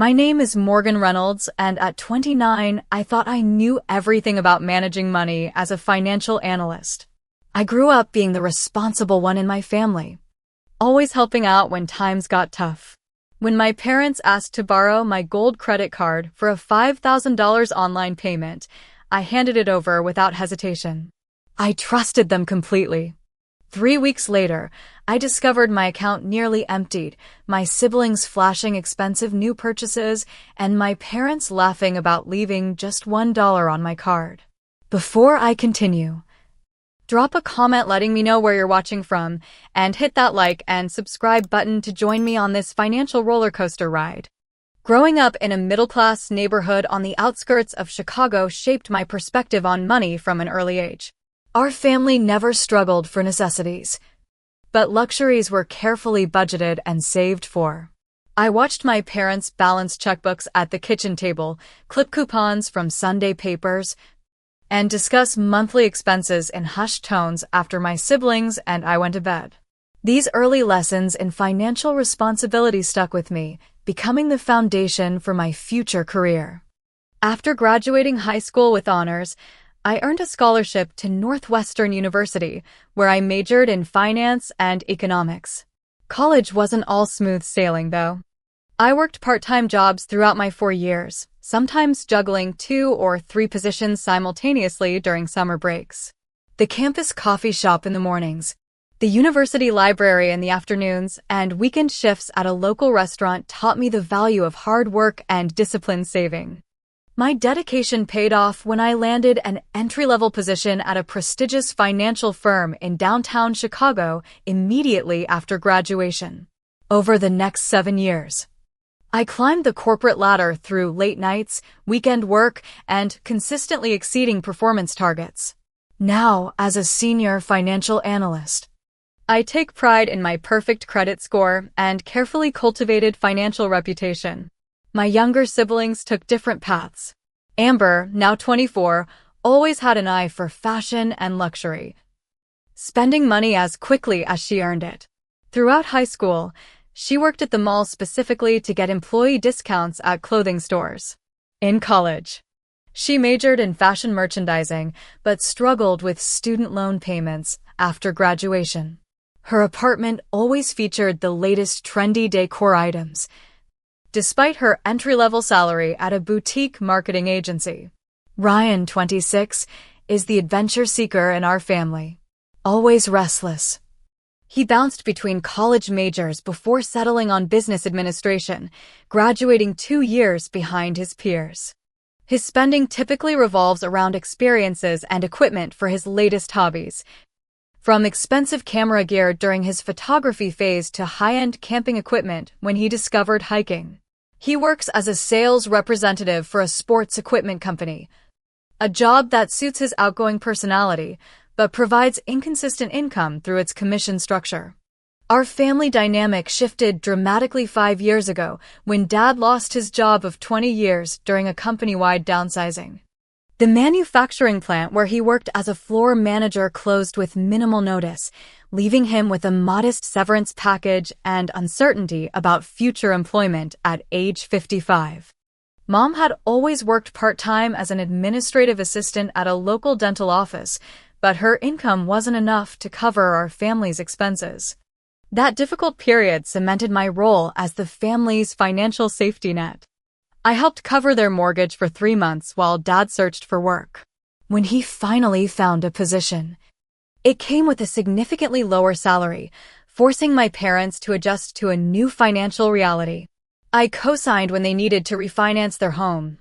My name is Morgan Reynolds, and at 29, I thought I knew everything about managing money as a financial analyst. I grew up being the responsible one in my family, always helping out when times got tough. When my parents asked to borrow my gold credit card for a $5,000 online payment, I handed it over without hesitation. I trusted them completely. 3 weeks later, I discovered my account nearly emptied, my siblings flashing expensive new purchases, and my parents laughing about leaving just $1 on my card. Before I continue, drop a comment letting me know where you're watching from, and hit that like and subscribe button to join me on this financial roller coaster ride. Growing up in a middle-class neighborhood on the outskirts of Chicago shaped my perspective on money from an early age. Our family never struggled for necessities, but luxuries were carefully budgeted and saved for. I watched my parents balance checkbooks at the kitchen table, clip coupons from Sunday papers, and discuss monthly expenses in hushed tones after my siblings and I went to bed. These early lessons in financial responsibility stuck with me, becoming the foundation for my future career. After graduating high school with honors, I earned a scholarship to Northwestern University, where I majored in finance and economics. College wasn't all smooth sailing, though. I worked part-time jobs throughout my 4 years, sometimes juggling 2 or 3 positions simultaneously during summer breaks. The campus coffee shop in the mornings, the university library in the afternoons, and weekend shifts at a local restaurant taught me the value of hard work and disciplined saving. My dedication paid off when I landed an entry-level position at a prestigious financial firm in downtown Chicago immediately after graduation. Over the next 7 years, I climbed the corporate ladder through late nights, weekend work, and consistently exceeding performance targets. Now, as a senior financial analyst, I take pride in my perfect credit score and carefully cultivated financial reputation. My younger siblings took different paths. Amber, now 24, always had an eye for fashion and luxury, spending money as quickly as she earned it. Throughout high school, she worked at the mall specifically to get employee discounts at clothing stores. In college, she majored in fashion merchandising but struggled with student loan payments after graduation. Her apartment always featured the latest trendy decor items, despite her entry-level salary at a boutique marketing agency. Ryan, 26, is the adventure seeker in our family. Always restless, he bounced between college majors before settling on business administration, graduating 2 years behind his peers. His spending typically revolves around experiences and equipment for his latest hobbies, from expensive camera gear during his photography phase to high-end camping equipment when he discovered hiking. He works as a sales representative for a sports equipment company, a job that suits his outgoing personality but provides inconsistent income through its commission structure. Our family dynamic shifted dramatically 5 years ago when Dad lost his job of 20 years during a company-wide downsizing. The manufacturing plant where he worked as a floor manager closed with minimal notice, leaving him with a modest severance package and uncertainty about future employment at age 55. Mom had always worked part-time as an administrative assistant at a local dental office, but her income wasn't enough to cover our family's expenses. That difficult period cemented my role as the family's financial safety net. I helped cover their mortgage for 3 months while Dad searched for work. When he finally found a position, it came with a significantly lower salary, forcing my parents to adjust to a new financial reality. I co-signed when they needed to refinance their home,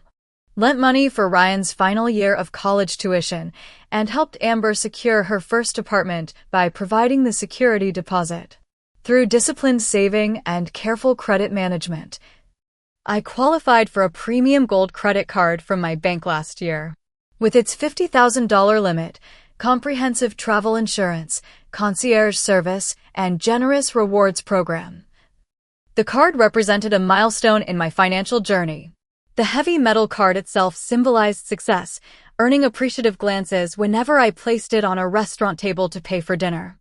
lent money for Ryan's final year of college tuition, and helped Amber secure her first apartment by providing the security deposit. Through disciplined saving and careful credit management, I qualified for a premium gold credit card from my bank last year. With its $50,000 limit, comprehensive travel insurance, concierge service, and generous rewards program, the card represented a milestone in my financial journey. The heavy metal card itself symbolized success, earning appreciative glances whenever I placed it on a restaurant table to pay for dinner.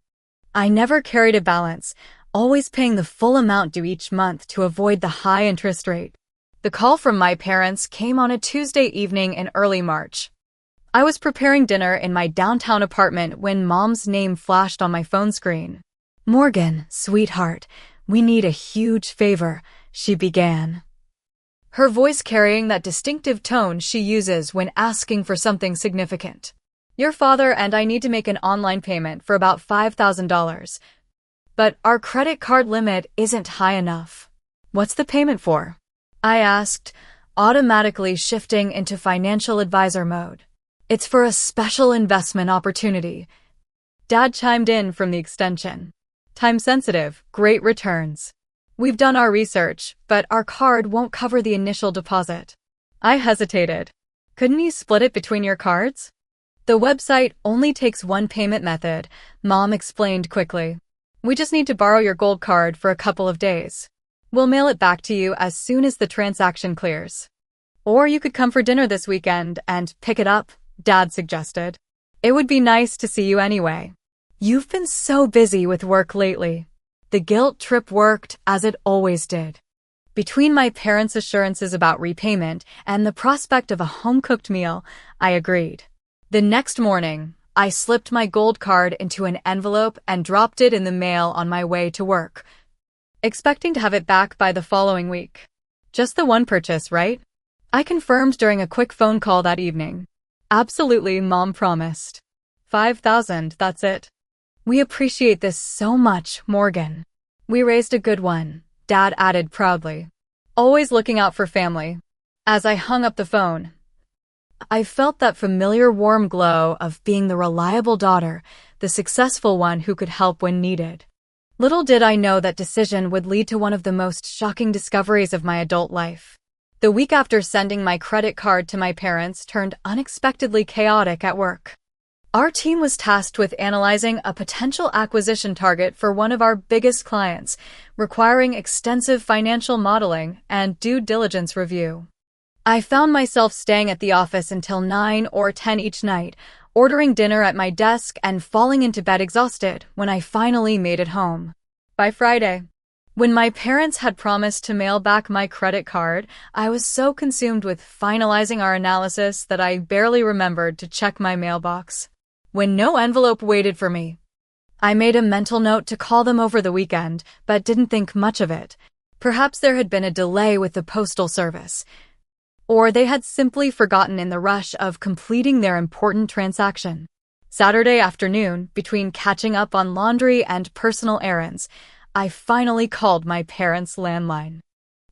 I never carried a balance, always paying the full amount due each month to avoid the high interest rate. The call from my parents came on a Tuesday evening in early March. I was preparing dinner in my downtown apartment when Mom's name flashed on my phone screen. "Morgan, sweetheart, we need a huge favor," she began, her voice carrying that distinctive tone she uses when asking for something significant. "Your father and I need to make an online payment for about $5,000, but our credit card limit isn't high enough." "What's the payment for?" I asked, automatically shifting into financial advisor mode. "It's for a special investment opportunity," Dad chimed in from the extension. "Time sensitive, great returns. We've done our research, but our card won't cover the initial deposit." I hesitated. "Couldn't you split it between your cards?" "The website only takes one payment method," Mom explained quickly. "We just need to borrow your gold card for a couple of days. We'll mail it back to you as soon as the transaction clears. Or you could come for dinner this weekend and pick it up," Dad suggested. "It would be nice to see you anyway. You've been so busy with work lately." The guilt trip worked as it always did. Between my parents' assurances about repayment and the prospect of a home-cooked meal, I agreed. The next morning, I slipped my gold card into an envelope and dropped it in the mail on my way to work, expecting to have it back by the following week. "Just the one purchase, right?" I confirmed during a quick phone call that evening. "Absolutely," Mom promised. $5,000, that's it. "We appreciate this so much, Morgan. We raised a good one," Dad added proudly. "Always looking out for family." As I hung up the phone, I felt that familiar warm glow of being the reliable daughter, the successful one who could help when needed. Little did I know that decision would lead to one of the most shocking discoveries of my adult life. The week after sending my credit card to my parents turned unexpectedly chaotic at work. Our team was tasked with analyzing a potential acquisition target for one of our biggest clients, requiring extensive financial modeling and due diligence review. I found myself staying at the office until 9 or 10 each night, ordering dinner at my desk and falling into bed exhausted when I finally made it home. By Friday, when my parents had promised to mail back my credit card, I was so consumed with finalizing our analysis that I barely remembered to check my mailbox. When no envelope waited for me, I made a mental note to call them over the weekend, but didn't think much of it. Perhaps there had been a delay with the postal service, or they had simply forgotten in the rush of completing their important transaction. Saturday afternoon, between catching up on laundry and personal errands, I finally called my parents' landline.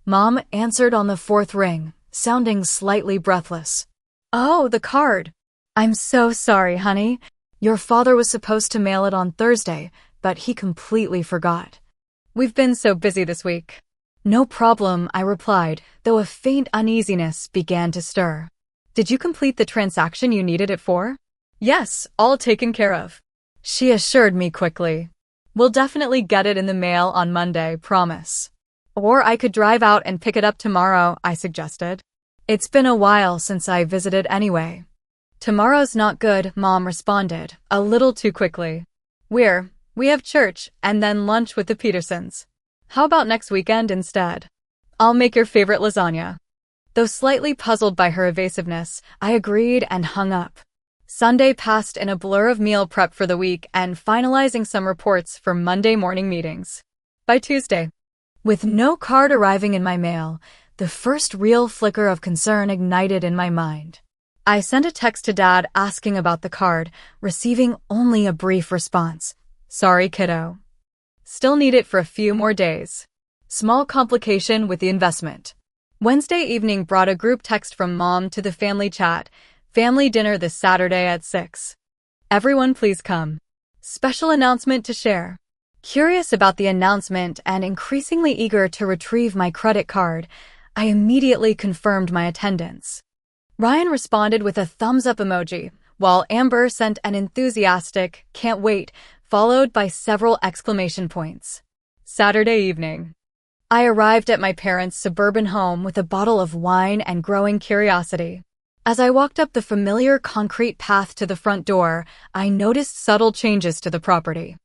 Mom answered on the fourth ring, sounding slightly breathless. "Oh, the card. I'm so sorry, honey. Your father was supposed to mail it on Thursday, but he completely forgot. We've been so busy this week." "No problem," I replied, though a faint uneasiness began to stir. "Did you complete the transaction you needed it for?" "Yes, all taken care of," she assured me quickly. "We'll definitely get it in the mail on Monday, promise." "Or I could drive out and pick it up tomorrow," I suggested. "It's been a while since I visited anyway." "Tomorrow's not good," Mom responded, a little too quickly. We have church and then lunch with the Petersons. How about next weekend instead? I'll make your favorite lasagna." Though slightly puzzled by her evasiveness, I agreed and hung up. Sunday passed in a blur of meal prep for the week and finalizing some reports for Monday morning meetings. By Tuesday, with no card arriving in my mail, the first real flicker of concern ignited in my mind. I sent a text to Dad asking about the card, receiving only a brief response. "Sorry, kiddo. Still need it for a few more days. Small complication with the investment." Wednesday evening brought a group text from Mom to the family chat. "Family dinner this Saturday at 6. Everyone please come. Special announcement to share." Curious about the announcement and increasingly eager to retrieve my credit card, I immediately confirmed my attendance. Ryan responded with a thumbs-up emoji, while Amber sent an enthusiastic "can't wait," followed by several exclamation points. Saturday evening, I arrived at my parents' suburban home with a bottle of wine and growing curiosity. As I walked up the familiar concrete path to the front door, I noticed subtle changes to the property.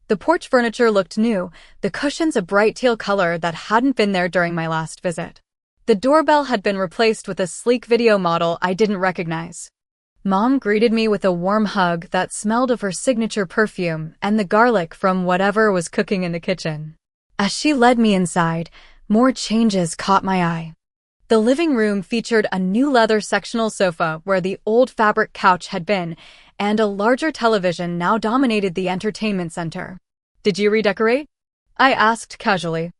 The porch furniture looked new, the cushions a bright teal color that hadn't been there during my last visit. The doorbell had been replaced with a sleek video model I didn't recognize. Mom greeted me with a warm hug that smelled of her signature perfume and the garlic from whatever was cooking in the kitchen. As she led me inside, more changes caught my eye. The living room featured a new leather sectional sofa where the old fabric couch had been, and a larger television now dominated the entertainment center. "Did you redecorate?" I asked casually,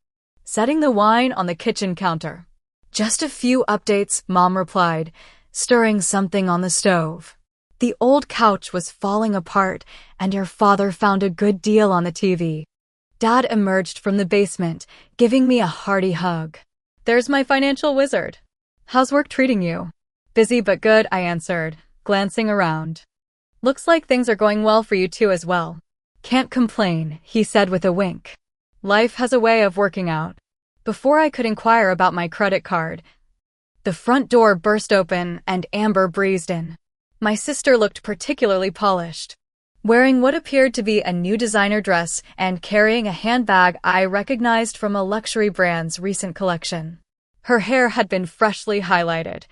setting the wine on the kitchen counter. "Just a few updates," Mom replied, stirring something on the stove. "The old couch was falling apart, and your father found a good deal on the TV." Dad emerged from the basement, giving me a hearty hug. "There's my financial wizard. How's work treating you?" "Busy but good," I answered, glancing around. "Looks like things are going well for you too as well." "Can't complain," he said with a wink. "Life has a way of working out." Before I could inquire about my credit card, the front door burst open and Amber breezed in. My sister looked particularly polished, wearing what appeared to be a new designer dress and carrying a handbag I recognized from a luxury brand's recent collection. Her hair had been freshly highlighted,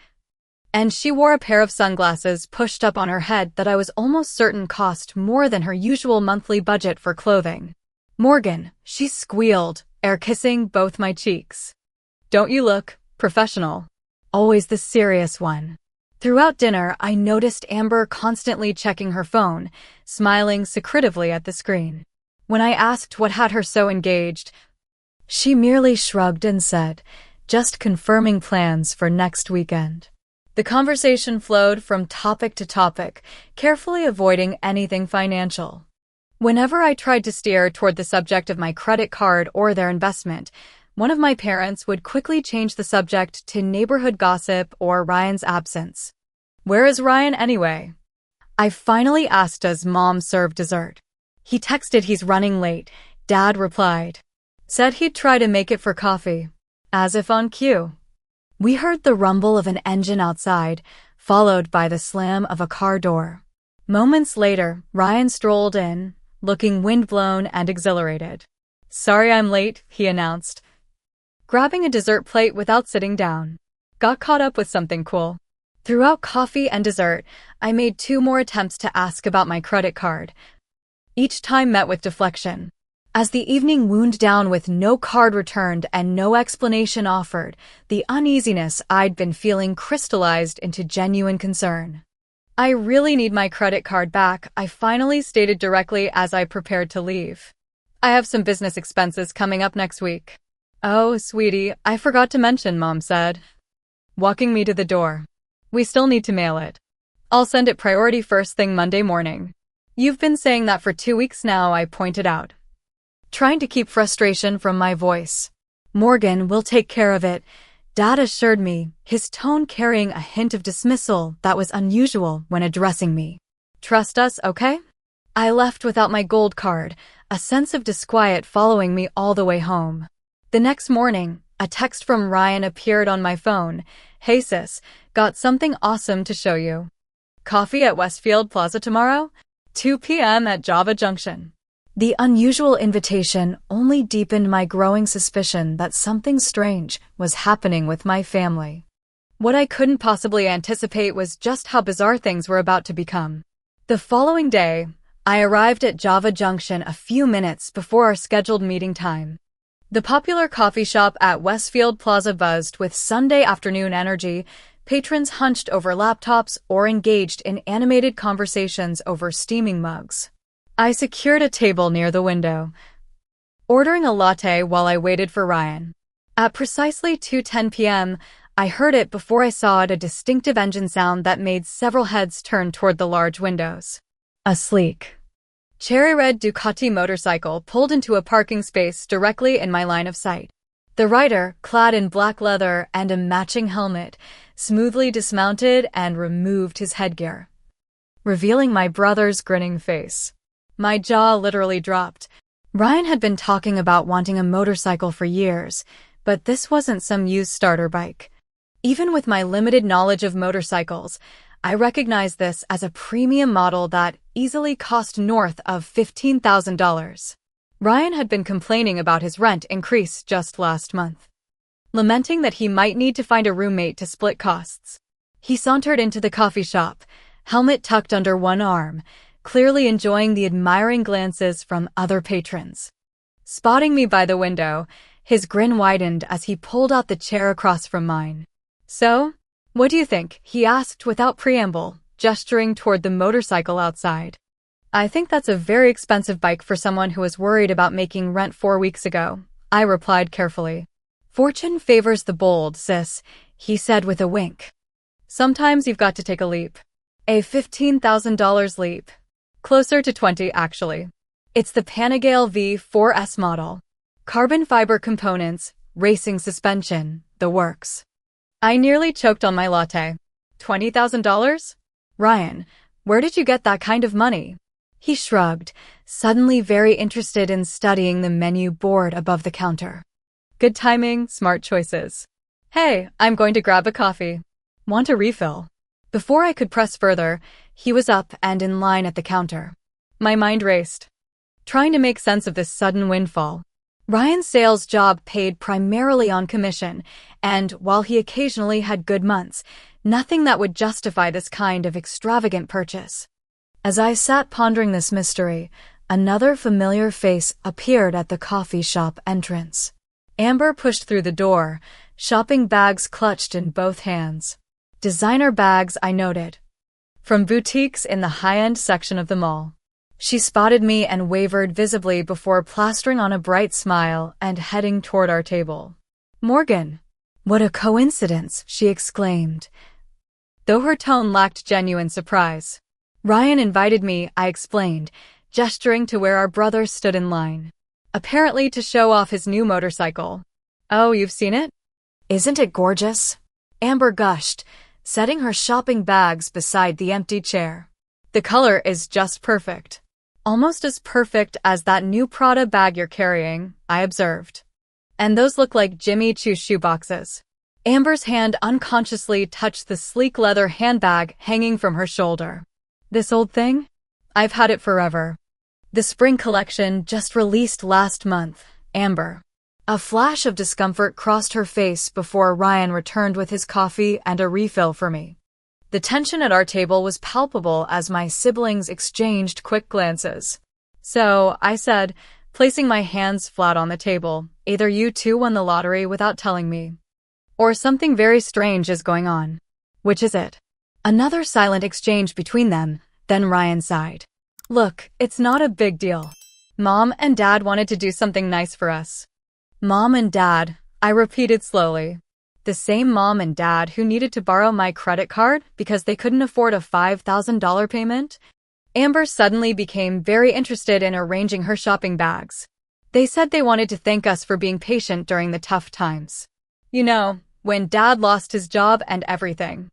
and she wore a pair of sunglasses pushed up on her head that I was almost certain cost more than her usual monthly budget for clothing. "Morgan," she squealed, air-kissing both my cheeks. "Don't you look professional?" Always the serious one. Throughout dinner, I noticed Amber constantly checking her phone, smiling secretively at the screen. When I asked what had her so engaged, she merely shrugged and said, "Just confirming plans for next weekend." The conversation flowed from topic to topic, carefully avoiding anything financial. Whenever I tried to steer toward the subject of my credit card or their investment, one of my parents would quickly change the subject to neighborhood gossip or Ryan's absence. "Where is Ryan anyway?" I finally asked as Mom served dessert. "He texted he's running late," Dad replied. "Said he'd try to make it for coffee." As if on cue, we heard the rumble of an engine outside, followed by the slam of a car door. Moments later, Ryan strolled in, looking windblown and exhilarated. "Sorry I'm late," he announced, grabbing a dessert plate without sitting down. "Got caught up with something cool." Throughout coffee and dessert, I made 2 more attempts to ask about my credit card, each time met with deflection. As the evening wound down with no card returned and no explanation offered, the uneasiness I'd been feeling crystallized into genuine concern. "I really need my credit card back," I finally stated directly as I prepared to leave. "I have some business expenses coming up next week." "Oh, sweetie, I forgot to mention," Mom said, walking me to the door. "We still need to mail it. I'll send it priority first thing Monday morning." "You've been saying that for 2 weeks now," I pointed out, trying to keep frustration from my voice. "Morgan will take care of it," Dad assured me, his tone carrying a hint of dismissal that was unusual when addressing me. "Trust us, okay?" I left without my gold card, a sense of disquiet following me all the way home. The next morning, a text from Ryan appeared on my phone. "Hey sis, got something awesome to show you. Coffee at Westfield Plaza tomorrow? 2 p.m. at Java Junction." The unusual invitation only deepened my growing suspicion that something strange was happening with my family. What I couldn't possibly anticipate was just how bizarre things were about to become. The following day, I arrived at Java Junction a few minutes before our scheduled meeting time. The popular coffee shop at Westfield Plaza buzzed with Sunday afternoon energy, patrons hunched over laptops or engaged in animated conversations over steaming mugs. I secured a table near the window, ordering a latte while I waited for Ryan. At precisely 2:10 p.m., I heard it before I saw it, a distinctive engine sound that made several heads turn toward the large windows. A sleek, cherry-red Ducati motorcycle pulled into a parking space directly in my line of sight. The rider, clad in black leather and a matching helmet, smoothly dismounted and removed his headgear, revealing my brother's grinning face. My jaw literally dropped. Ryan had been talking about wanting a motorcycle for years, but this wasn't some used starter bike. Even with my limited knowledge of motorcycles, I recognized this as a premium model that easily cost north of $15,000. Ryan had been complaining about his rent increase just last month. lamenting that he might need to find a roommate to split costs. He sauntered into the coffee shop, helmet tucked under one arm, clearly enjoying the admiring glances from other patrons. Spotting me by the window, his grin widened as he pulled out the chair across from mine. "So, what do you think?" he asked without preamble, gesturing toward the motorcycle outside. "I think that's a very expensive bike for someone who was worried about making rent 4 weeks ago," I replied carefully. "Fortune favors the bold, sis," he said with a wink. "Sometimes you've got to take a leap. A $15,000 leap. Closer to 20, actually. It's the Panigale V4S model. Carbon fiber components, racing suspension, the works." I nearly choked on my latte. $20,000? Ryan, where did you get that kind of money? He shrugged, suddenly very interested in studying the menu board above the counter. Good timing, smart choices. Hey, I'm going to grab a coffee. Want a refill? Before I could press further, he was up and in line at the counter. My mind raced, trying to make sense of this sudden windfall. Ryan's sales job paid primarily on commission, and while he occasionally had good months, nothing that would justify this kind of extravagant purchase. As I sat pondering this mystery, another familiar face appeared at the coffee shop entrance. Amber pushed through the door, shopping bags clutched in both hands. Designer bags, I noted, from boutiques in the high-end section of the mall. She spotted me and wavered visibly before plastering on a bright smile and heading toward our table. "Morgan, what a coincidence," she exclaimed, though her tone lacked genuine surprise. "Ryan invited me," I explained, gesturing to where our brother stood in line. "Apparently to show off his new motorcycle." "Oh, you've seen it? Isn't it gorgeous?" Amber gushed, setting her shopping bags beside the empty chair. "The color is just perfect. Almost as perfect as that new Prada bag you're carrying," I observed. "And those look like Jimmy Choo shoeboxes." Amber's hand unconsciously touched the sleek leather handbag hanging from her shoulder. "This old thing? I've had it forever. The spring collection just released last month, Amber." A flash of discomfort crossed her face before Ryan returned with his coffee and a refill for me. The tension at our table was palpable as my siblings exchanged quick glances. "So," I said, placing my hands flat on the table, "either you two won the lottery without telling me, or something very strange is going on. Which is it?" Another silent exchange between them, then Ryan sighed. "Look, it's not a big deal. Mom and Dad wanted to do something nice for us." "Mom and Dad," I repeated slowly. "The same mom and dad who needed to borrow my credit card because they couldn't afford a $5,000 payment?" Amber suddenly became very interested in arranging her shopping bags. "They said they wanted to thank us for being patient during the tough times. You know, when Dad lost his job and everything.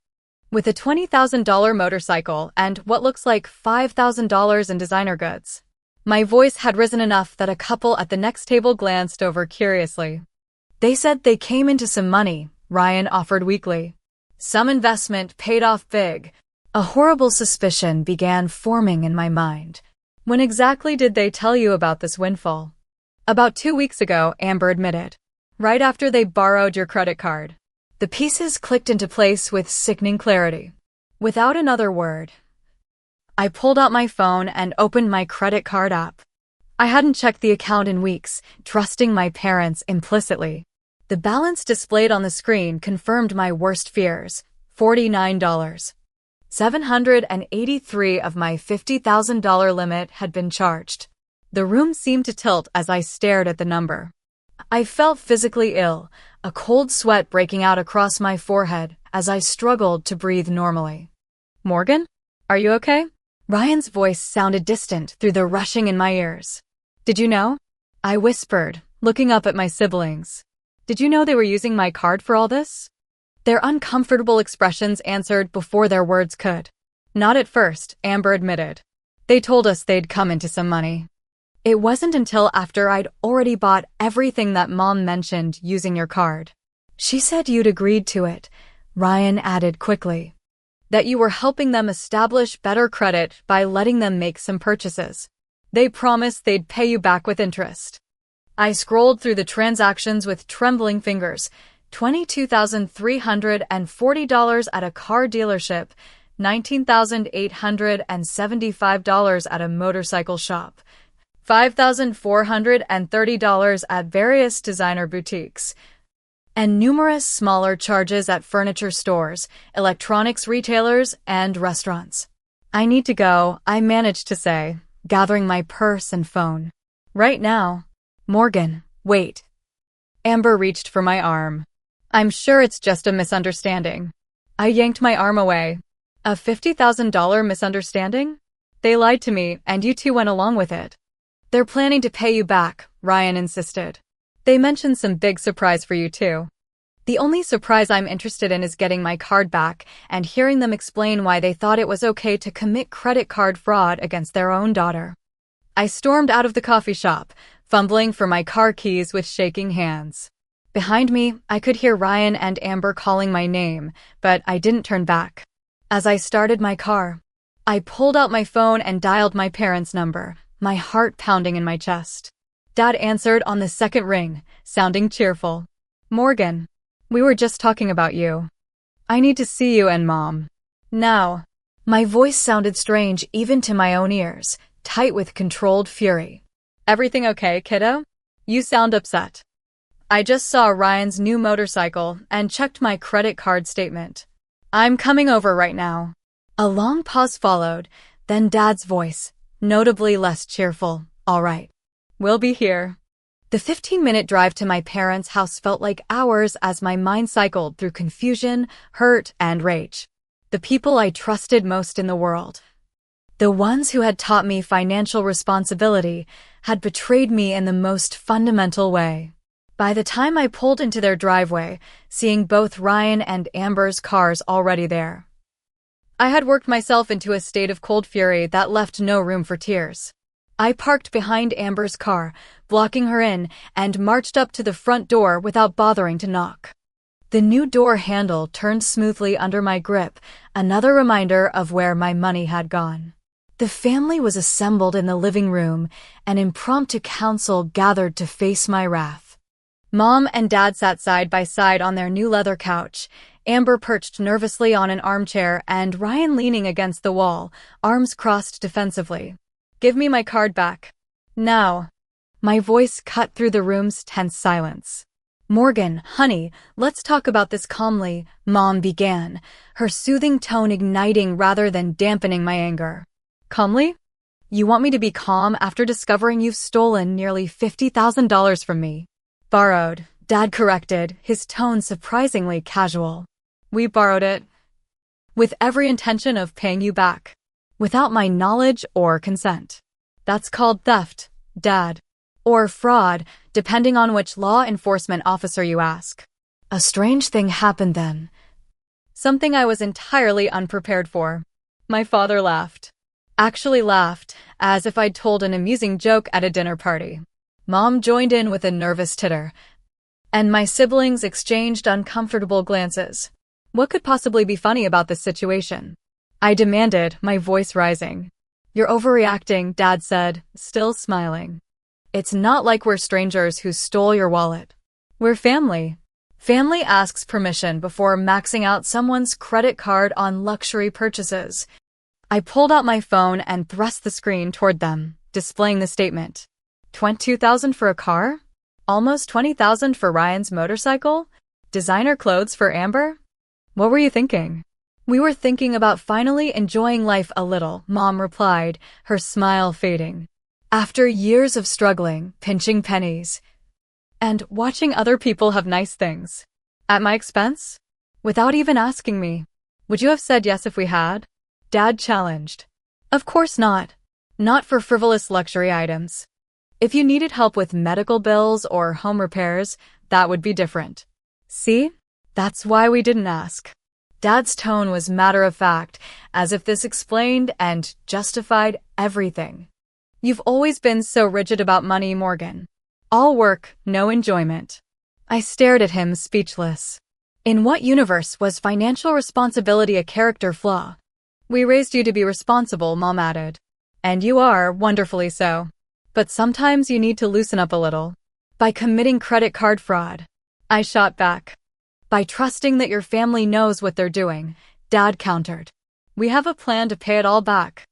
With a $20,000 motorcycle and what looks like $5,000 in designer goods." My voice had risen enough that a couple at the next table glanced over curiously. "They said they came into some money," Ryan offered weakly. "Some investment paid off big." A horrible suspicion began forming in my mind. "When exactly did they tell you about this windfall?" "About 2 weeks ago," Amber admitted. "Right after they borrowed your credit card." The pieces clicked into place with sickening clarity. Without another word, I pulled out my phone and opened my credit card app. I hadn't checked the account in weeks, trusting my parents implicitly. The balance displayed on the screen confirmed my worst fears: $49. 783 of my $50,000 limit had been charged. The room seemed to tilt as I stared at the number. I felt physically ill, a cold sweat breaking out across my forehead as I struggled to breathe normally. "Morgan? Are you okay?" Ryan's voice sounded distant through the rushing in my ears. "Did you know?" I whispered, looking up at my siblings. "Did you know they were using my card for all this?" Their uncomfortable expressions answered before their words could. "Not at first," Amber admitted. "They told us they'd come into some money. It wasn't until after I'd already bought everything that Mom mentioned using your card. She said you'd agreed to it," Ryan added quickly. "That you were helping them establish better credit by letting them make some purchases. They promised they'd pay you back with interest." I scrolled through the transactions with trembling fingers, $22,340 at a car dealership, $19,875 at a motorcycle shop, $5,430 at various designer boutiques, and numerous smaller charges at furniture stores, electronics retailers, and restaurants. I need to go, I managed to say, gathering my purse and phone. Right now. Morgan, wait. Amber reached for my arm. I'm sure it's just a misunderstanding. I yanked my arm away. A $50,000 misunderstanding? They lied to me, and you two went along with it. They're planning to pay you back, Ryan insisted. They mentioned some big surprise for you too. The only surprise I'm interested in is getting my card back and hearing them explain why they thought it was okay to commit credit card fraud against their own daughter. I stormed out of the coffee shop, fumbling for my car keys with shaking hands. Behind me, I could hear Ryan and Amber calling my name, but I didn't turn back. As I started my car, I pulled out my phone and dialed my parents' number, my heart pounding in my chest. Dad answered on the second ring, sounding cheerful. Morgan, we were just talking about you. I need to see you and Mom. Now. My voice sounded strange even to my own ears, tight with controlled fury. Everything okay, kiddo? You sound upset. I just saw Ryan's new motorcycle and checked my credit card statement. I'm coming over right now. A long pause followed, then Dad's voice, notably less cheerful. All right. We'll be here. The 15-minute drive to my parents' house felt like hours as my mind cycled through confusion, hurt, and rage. The people I trusted most in the world, the ones who had taught me financial responsibility, had betrayed me in the most fundamental way. By the time I pulled into their driveway, seeing both Ryan and Amber's cars already there, I had worked myself into a state of cold fury that left no room for tears. I parked behind Amber's car, blocking her in, and marched up to the front door without bothering to knock. The new door handle turned smoothly under my grip, another reminder of where my money had gone. The family was assembled in the living room, an impromptu council gathered to face my wrath. Mom and Dad sat side by side on their new leather couch, Amber perched nervously on an armchair and Ryan leaning against the wall, arms crossed defensively. Give me my card back. Now. My voice cut through the room's tense silence. Morgan, honey, let's talk about this calmly, Mom began, her soothing tone igniting rather than dampening my anger. Calmly? You want me to be calm after discovering you've stolen nearly $50,000 from me? Borrowed, Dad corrected, his tone surprisingly casual. We borrowed it. With every intention of paying you back. Without my knowledge or consent. That's called theft, Dad. Or fraud, depending on which law enforcement officer you ask. A strange thing happened then. Something I was entirely unprepared for. My father laughed. Actually laughed, as if I'd told an amusing joke at a dinner party. Mom joined in with a nervous titter. And my siblings exchanged uncomfortable glances. What could possibly be funny about this situation? I demanded, my voice rising. You're overreacting, Dad said, still smiling. It's not like we're strangers who stole your wallet. We're family. Family asks permission before maxing out someone's credit card on luxury purchases. I pulled out my phone and thrust the screen toward them, displaying the statement. $22,000 for a car? Almost $20,000 for Ryan's motorcycle? Designer clothes for Amber? What were you thinking? We were thinking about finally enjoying life a little, Mom replied, her smile fading. After years of struggling, pinching pennies, and watching other people have nice things. At my expense? Without even asking me. Would you have said yes if we had? Dad challenged. Of course not. Not for frivolous luxury items. If you needed help with medical bills or home repairs, that would be different. See? That's why we didn't ask. Dad's tone was matter-of-fact, as if this explained and justified everything. You've always been so rigid about money, Morgan. All work, no enjoyment. I stared at him, speechless. In what universe was financial responsibility a character flaw? We raised you to be responsible, Mom added. And you are, wonderfully so. But sometimes you need to loosen up a little. By committing credit card fraud. I shot back. By trusting that your family knows what they're doing, Dad countered. We have a plan to pay it all back.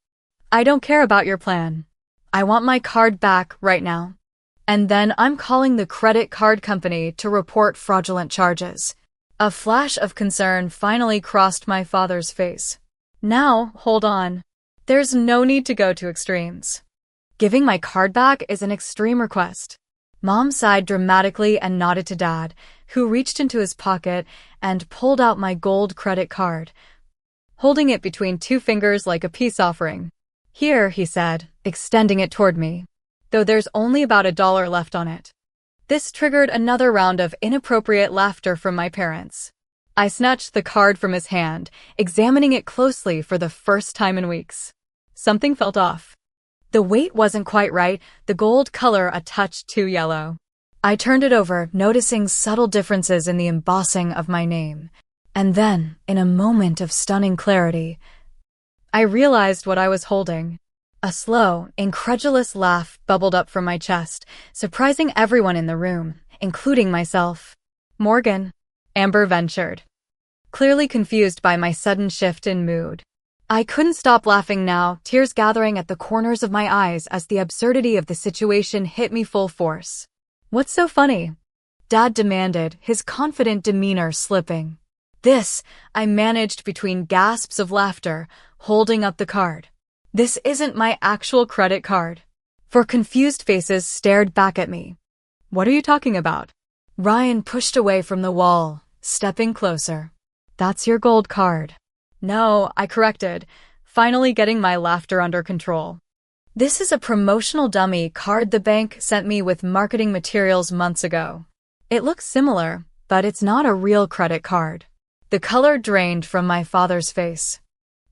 I don't care about your plan. I want my card back right now. And then I'm calling the credit card company to report fraudulent charges. A flash of concern finally crossed my father's face. Now, hold on. There's no need to go to extremes. Giving my card back is an extreme request. Mom sighed dramatically and nodded to Dad, who reached into his pocket and pulled out my gold credit card, holding it between two fingers like a peace offering. Here, he said, extending it toward me, though there's only about $1 left on it. This triggered another round of inappropriate laughter from my parents. I snatched the card from his hand, examining it closely for the first time in weeks. Something felt off. The weight wasn't quite right, the gold color a touch too yellow. I turned it over, noticing subtle differences in the embossing of my name. And then, in a moment of stunning clarity, I realized what I was holding. A slow, incredulous laugh bubbled up from my chest, surprising everyone in the room, including myself. Morgan, Amber ventured, clearly confused by my sudden shift in mood. I couldn't stop laughing now, tears gathering at the corners of my eyes as the absurdity of the situation hit me full force. What's so funny? Dad demanded, his confident demeanor slipping. This, I managed between gasps of laughter, holding up the card. This isn't my actual credit card. Four confused faces stared back at me. What are you talking about? Ryan pushed away from the wall, stepping closer. That's your gold card. No, I corrected, finally getting my laughter under control. This is a promotional dummy card the bank sent me with marketing materials months ago. It looks similar, but it's not a real credit card. The color drained from my father's face.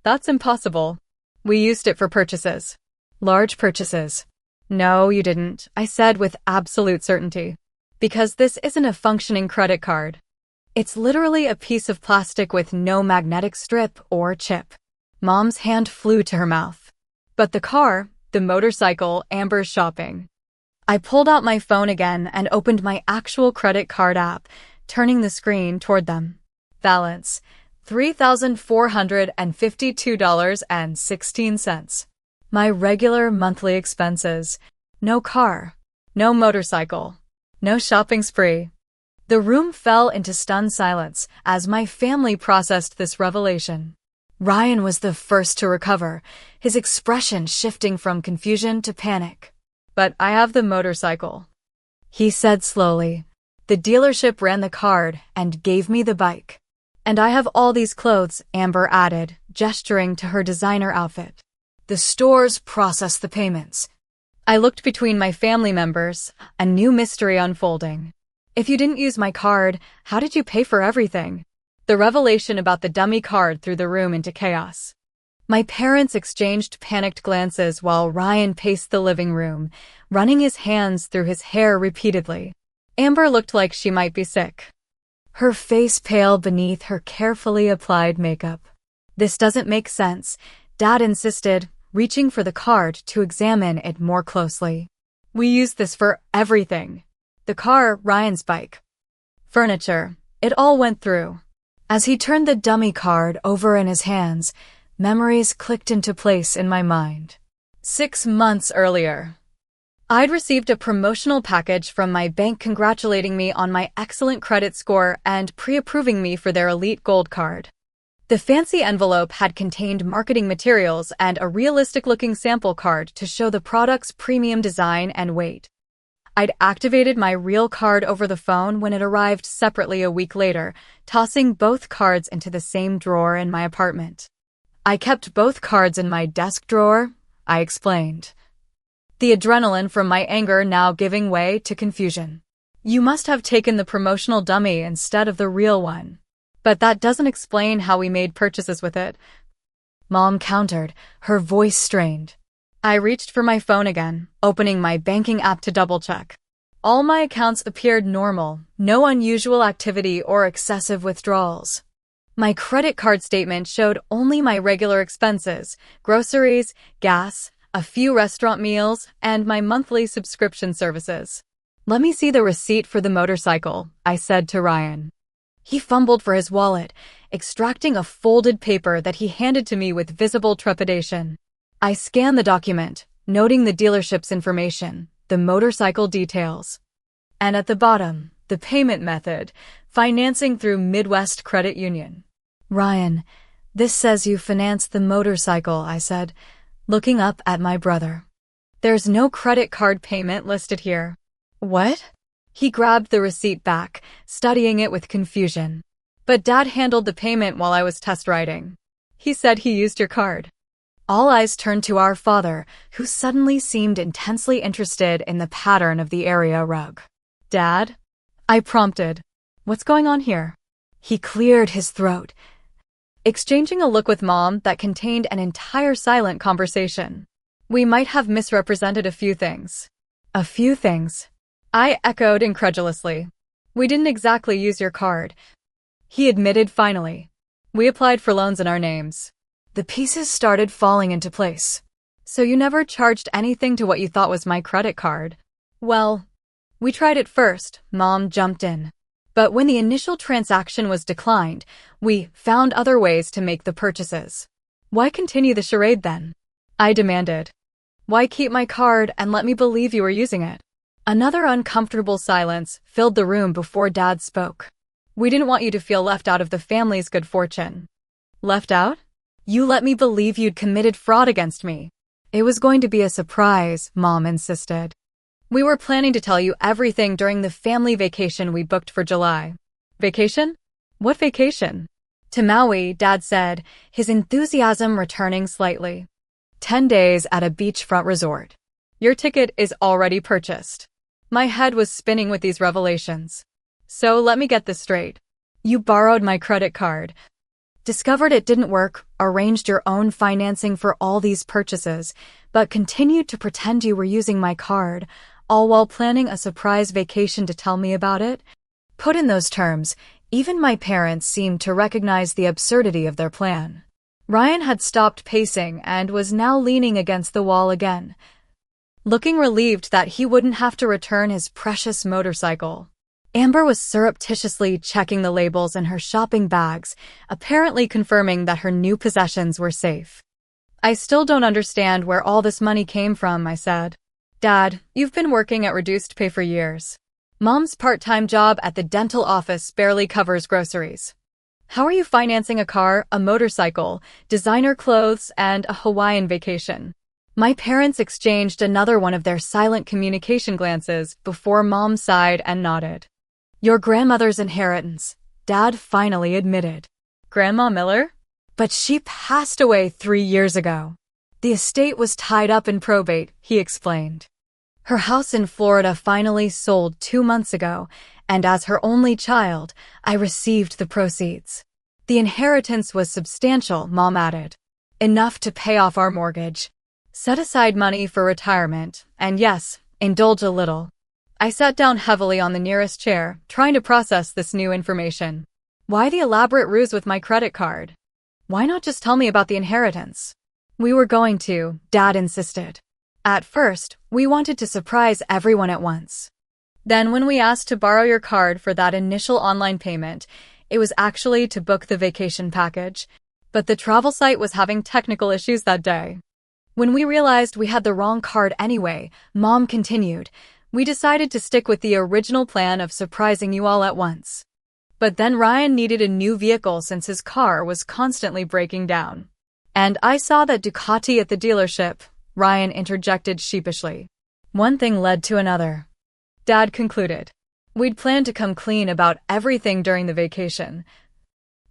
That's impossible. We used it for purchases. Large purchases. No, you didn't, I said with absolute certainty. Because this isn't a functioning credit card. It's literally a piece of plastic with no magnetic strip or chip. Mom's hand flew to her mouth. But the car, the motorcycle, Amber's shopping. I pulled out my phone again and opened my actual credit card app, turning the screen toward them. Balance, $3,452.16. My regular monthly expenses. No car. No motorcycle. No shopping spree. The room fell into stunned silence as my family processed this revelation. Ryan was the first to recover, his expression shifting from confusion to panic. But I have the motorcycle, he said slowly. The dealership ran the card and gave me the bike. And I have all these clothes, Amber added, gesturing to her designer outfit. The stores processed the payments. I looked between my family members, a new mystery unfolding. If you didn't use my card, how did you pay for everything? The revelation about the dummy card threw the room into chaos. My parents exchanged panicked glances while Ryan paced the living room, running his hands through his hair repeatedly. Amber looked like she might be sick, her face pale beneath her carefully applied makeup. This doesn't make sense, Dad insisted, reaching for the card to examine it more closely. We use this for everything. The car, Ryan's bike, furniture, it all went through. As he turned the dummy card over in his hands, memories clicked into place in my mind. 6 months earlier, I'd received a promotional package from my bank congratulating me on my excellent credit score and pre-approving me for their elite gold card. The fancy envelope had contained marketing materials and a realistic-looking sample card to show the product's premium design and weight. I'd activated my real card over the phone when it arrived separately a week later, tossing both cards into the same drawer in my apartment. I kept both cards in my desk drawer, I explained, the adrenaline from my anger now giving way to confusion. You must have taken the promotional dummy instead of the real one. But that doesn't explain how we made purchases with it, Mom countered, her voice strained. I reached for my phone again, opening my banking app to double-check. All my accounts appeared normal, no unusual activity or excessive withdrawals. My credit card statement showed only my regular expenses, groceries, gas, a few restaurant meals, and my monthly subscription services. Let me see the receipt for the motorcycle, I said to Ryan. He fumbled for his wallet, extracting a folded paper that he handed to me with visible trepidation. I scanned the document, noting the dealership's information, the motorcycle details. And at the bottom, the payment method, financing through Midwest Credit Union. Ryan, this says you financed the motorcycle, I said, looking up at my brother. There's no credit card payment listed here. What? He grabbed the receipt back, studying it with confusion. But Dad handled the payment while I was test riding. He said he used your card. All eyes turned to our father, who suddenly seemed intensely interested in the pattern of the area rug. Dad? I prompted. What's going on here? He cleared his throat, exchanging a look with Mom that contained an entire silent conversation. We might have misrepresented a few things. A few things? I echoed incredulously. We didn't exactly use your card. He admitted finally. We applied for loans in our names. The pieces started falling into place. So you never charged anything to what you thought was my credit card? Well, we tried it first, Mom jumped in. But when the initial transaction was declined, we found other ways to make the purchases. Why continue the charade then? I demanded. Why keep my card and let me believe you were using it? Another uncomfortable silence filled the room before Dad spoke. We didn't want you to feel left out of the family's good fortune. Left out? You let me believe you'd committed fraud against me. It was going to be a surprise, Mom insisted. We were planning to tell you everything during the family vacation we booked for July. Vacation? What vacation? To Maui, Dad said, his enthusiasm returning slightly. 10 days at a beachfront resort. Your ticket is already purchased. My head was spinning with these revelations. So let me get this straight. You borrowed my credit card, discovered it didn't work, arranged your own financing for all these purchases, but continued to pretend you were using my card, all while planning a surprise vacation to tell me about it? Put in those terms, even my parents seemed to recognize the absurdity of their plan. Ryan had stopped pacing and was now leaning against the wall again, looking relieved that he wouldn't have to return his precious motorcycle. Amber was surreptitiously checking the labels in her shopping bags, apparently confirming that her new possessions were safe. I still don't understand where all this money came from, I said. Dad, you've been working at reduced pay for years. Mom's part-time job at the dental office barely covers groceries. How are you financing a car, a motorcycle, designer clothes, and a Hawaiian vacation? My parents exchanged another one of their silent communication glances before Mom sighed and nodded. Your grandmother's inheritance, Dad finally admitted. Grandma Miller? But she passed away 3 years ago. The estate was tied up in probate, he explained. Her house in Florida finally sold 2 months ago, and as her only child, I received the proceeds. The inheritance was substantial, Mom added. Enough to pay off our mortgage, set aside money for retirement, and yes, indulge a little. I sat down heavily on the nearest chair, trying to process this new information. Why the elaborate ruse with my credit card? Why not just tell me about the inheritance? We were going to, Dad insisted. At first, we wanted to surprise everyone at once. Then when we asked to borrow your card for that initial online payment, it was actually to book the vacation package, but the travel site was having technical issues that day. When we realized we had the wrong card anyway, Mom continued, we decided to stick with the original plan of surprising you all at once. But then Ryan needed a new vehicle since his car was constantly breaking down. And I saw that Ducati at the dealership, Ryan interjected sheepishly. One thing led to another. Dad concluded. We'd planned to come clean about everything during the vacation,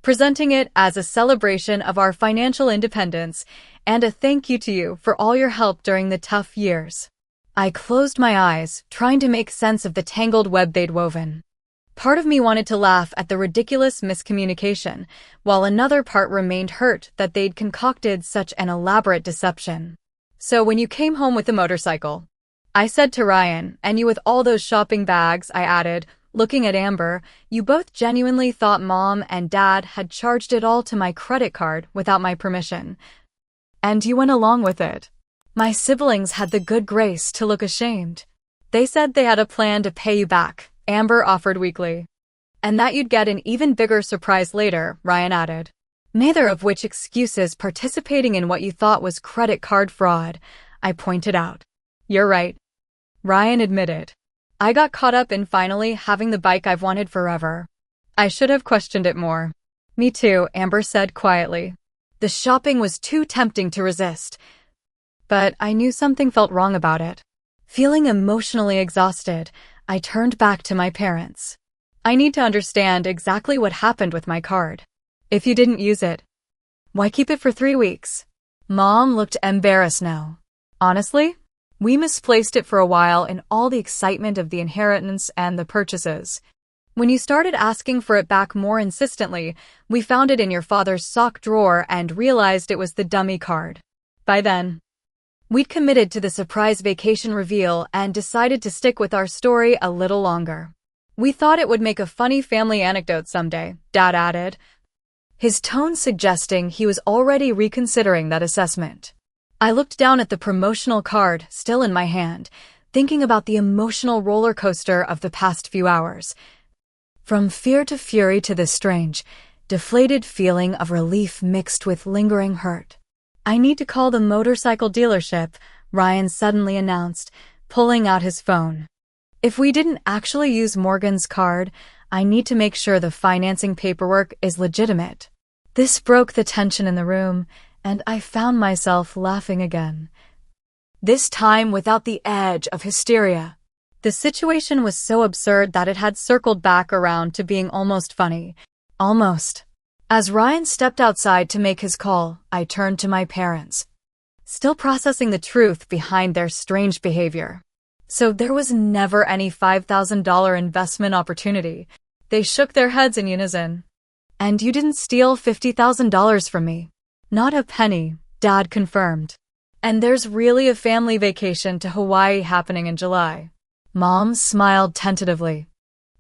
presenting it as a celebration of our financial independence and a thank you to you for all your help during the tough years. I closed my eyes, trying to make sense of the tangled web they'd woven. Part of me wanted to laugh at the ridiculous miscommunication, while another part remained hurt that they'd concocted such an elaborate deception. So when you came home with the motorcycle, I said to Ryan, and you with all those shopping bags, I added, looking at Amber, you both genuinely thought Mom and Dad had charged it all to my credit card without my permission. And you went along with it. My siblings had the good grace to look ashamed. They said they had a plan to pay you back, Amber offered weakly. And that you'd get an even bigger surprise later, Ryan added. Neither of which excuses participating in what you thought was credit card fraud, I pointed out. You're right, Ryan admitted. I got caught up in finally having the bike I've wanted forever. I should have questioned it more. Me too, Amber said quietly. The shopping was too tempting to resist. But I knew something felt wrong about it. Feeling emotionally exhausted, I turned back to my parents. I need to understand exactly what happened with my card. If you didn't use it, why keep it for 3 weeks? Mom looked embarrassed now. Honestly, we misplaced it for a while in all the excitement of the inheritance and the purchases. When you started asking for it back more insistently, we found it in your father's sock drawer and realized it was the dummy card. By then, we'd committed to the surprise vacation reveal and decided to stick with our story a little longer. We thought it would make a funny family anecdote someday, Dad added, his tone suggesting he was already reconsidering that assessment. I looked down at the promotional card still in my hand, thinking about the emotional roller coaster of the past few hours. From fear to fury to this strange, deflated feeling of relief mixed with lingering hurt. I need to call the motorcycle dealership, Ryan suddenly announced, pulling out his phone. If we didn't actually use Morgan's card, I need to make sure the financing paperwork is legitimate. This broke the tension in the room, and I found myself laughing again. This time without the edge of hysteria. The situation was so absurd that it had circled back around to being almost funny. Almost. As Ryan stepped outside to make his call, I turned to my parents, still processing the truth behind their strange behavior. So there was never any $5,000 investment opportunity. They shook their heads in unison. And you didn't steal $50,000 from me. Not a penny, Dad confirmed. And there's really a family vacation to Hawaii happening in July. Mom smiled tentatively.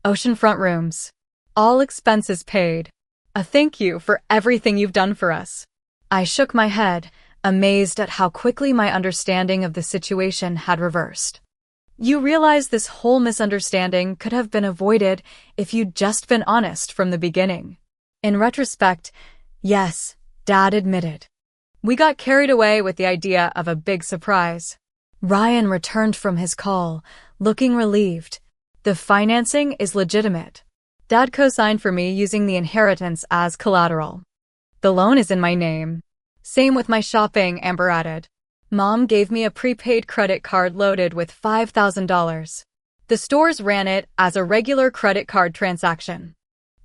Oceanfront rooms. All expenses paid. A thank you for everything you've done for us. I shook my head, amazed at how quickly my understanding of the situation had reversed. You realize this whole misunderstanding could have been avoided if you'd just been honest from the beginning. In retrospect, yes, Dad admitted. We got carried away with the idea of a big surprise. Ryan returned from his call, looking relieved. The financing is legitimate. Dad co-signed for me using the inheritance as collateral. The loan is in my name. Same with my shopping, Amber added. Mom gave me a prepaid credit card loaded with $5,000. The stores ran it as a regular credit card transaction.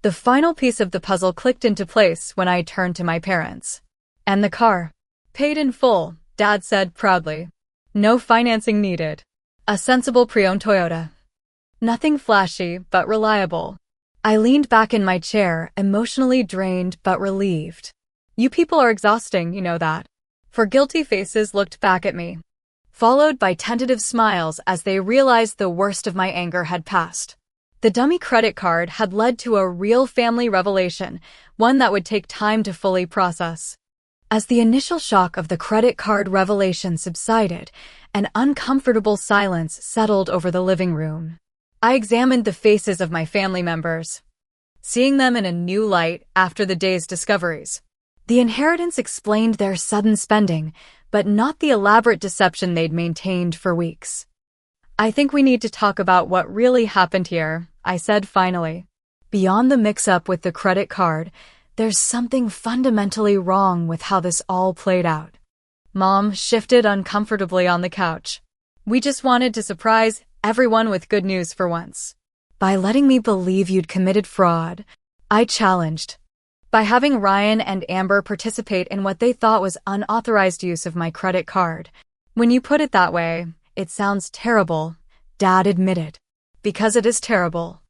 The final piece of the puzzle clicked into place when I turned to my parents. And the car. Paid in full, Dad said proudly. No financing needed. A sensible pre-owned Toyota. Nothing flashy, but reliable. I leaned back in my chair, emotionally drained but relieved. You people are exhausting, you know that. For guilty faces looked back at me, followed by tentative smiles as they realized the worst of my anger had passed. The dummy credit card had led to a real family revelation, one that would take time to fully process. As the initial shock of the credit card revelation subsided, an uncomfortable silence settled over the living room. I examined the faces of my family members, seeing them in a new light after the day's discoveries. The inheritance explained their sudden spending, but not the elaborate deception they'd maintained for weeks. I think we need to talk about what really happened here, I said finally. Beyond the mix-up with the credit card, there's something fundamentally wrong with how this all played out. Mom shifted uncomfortably on the couch. We just wanted to surprise everyone with good news for once. By letting me believe you'd committed fraud, I challenged. By having Ryan and Amber participate in what they thought was unauthorized use of my credit card. When you put it that way, it sounds terrible, Dad admitted. Because it is terrible.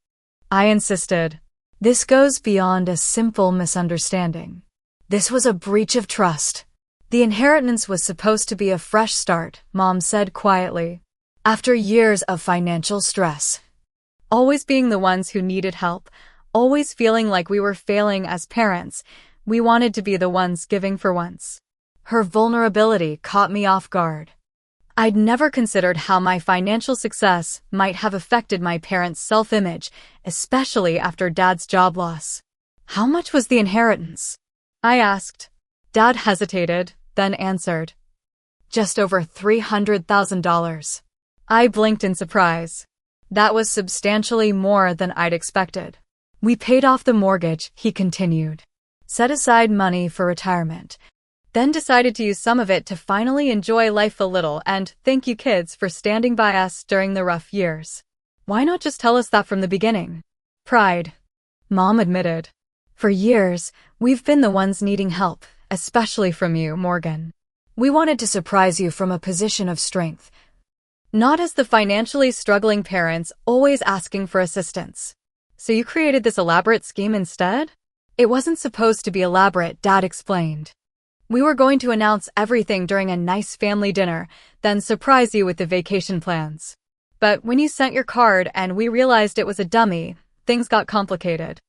I insisted. This goes beyond a simple misunderstanding. This was a breach of trust. The inheritance was supposed to be a fresh start, Mom said quietly. After years of financial stress. Always being the ones who needed help, always feeling like we were failing as parents, we wanted to be the ones giving for once. Her vulnerability caught me off guard. I'd never considered how my financial success might have affected my parents' self-image, especially after Dad's job loss. How much was the inheritance? I asked. Dad hesitated, then answered. Just over $300,000. I blinked in surprise. That was substantially more than I'd expected. We paid off the mortgage, he continued. Set aside money for retirement. Then decided to use some of it to finally enjoy life a little and thank you kids for standing by us during the rough years. Why not just tell us that from the beginning? Pride. Mom admitted. For years, we've been the ones needing help, especially from you, Morgan. We wanted to surprise you from a position of strength. Not as the financially struggling parents always asking for assistance. So you created this elaborate scheme instead? It wasn't supposed to be elaborate, Dad explained. We were going to announce everything during a nice family dinner, then surprise you with the vacation plans. But when you sent your card and we realized it was a dummy, things got complicated.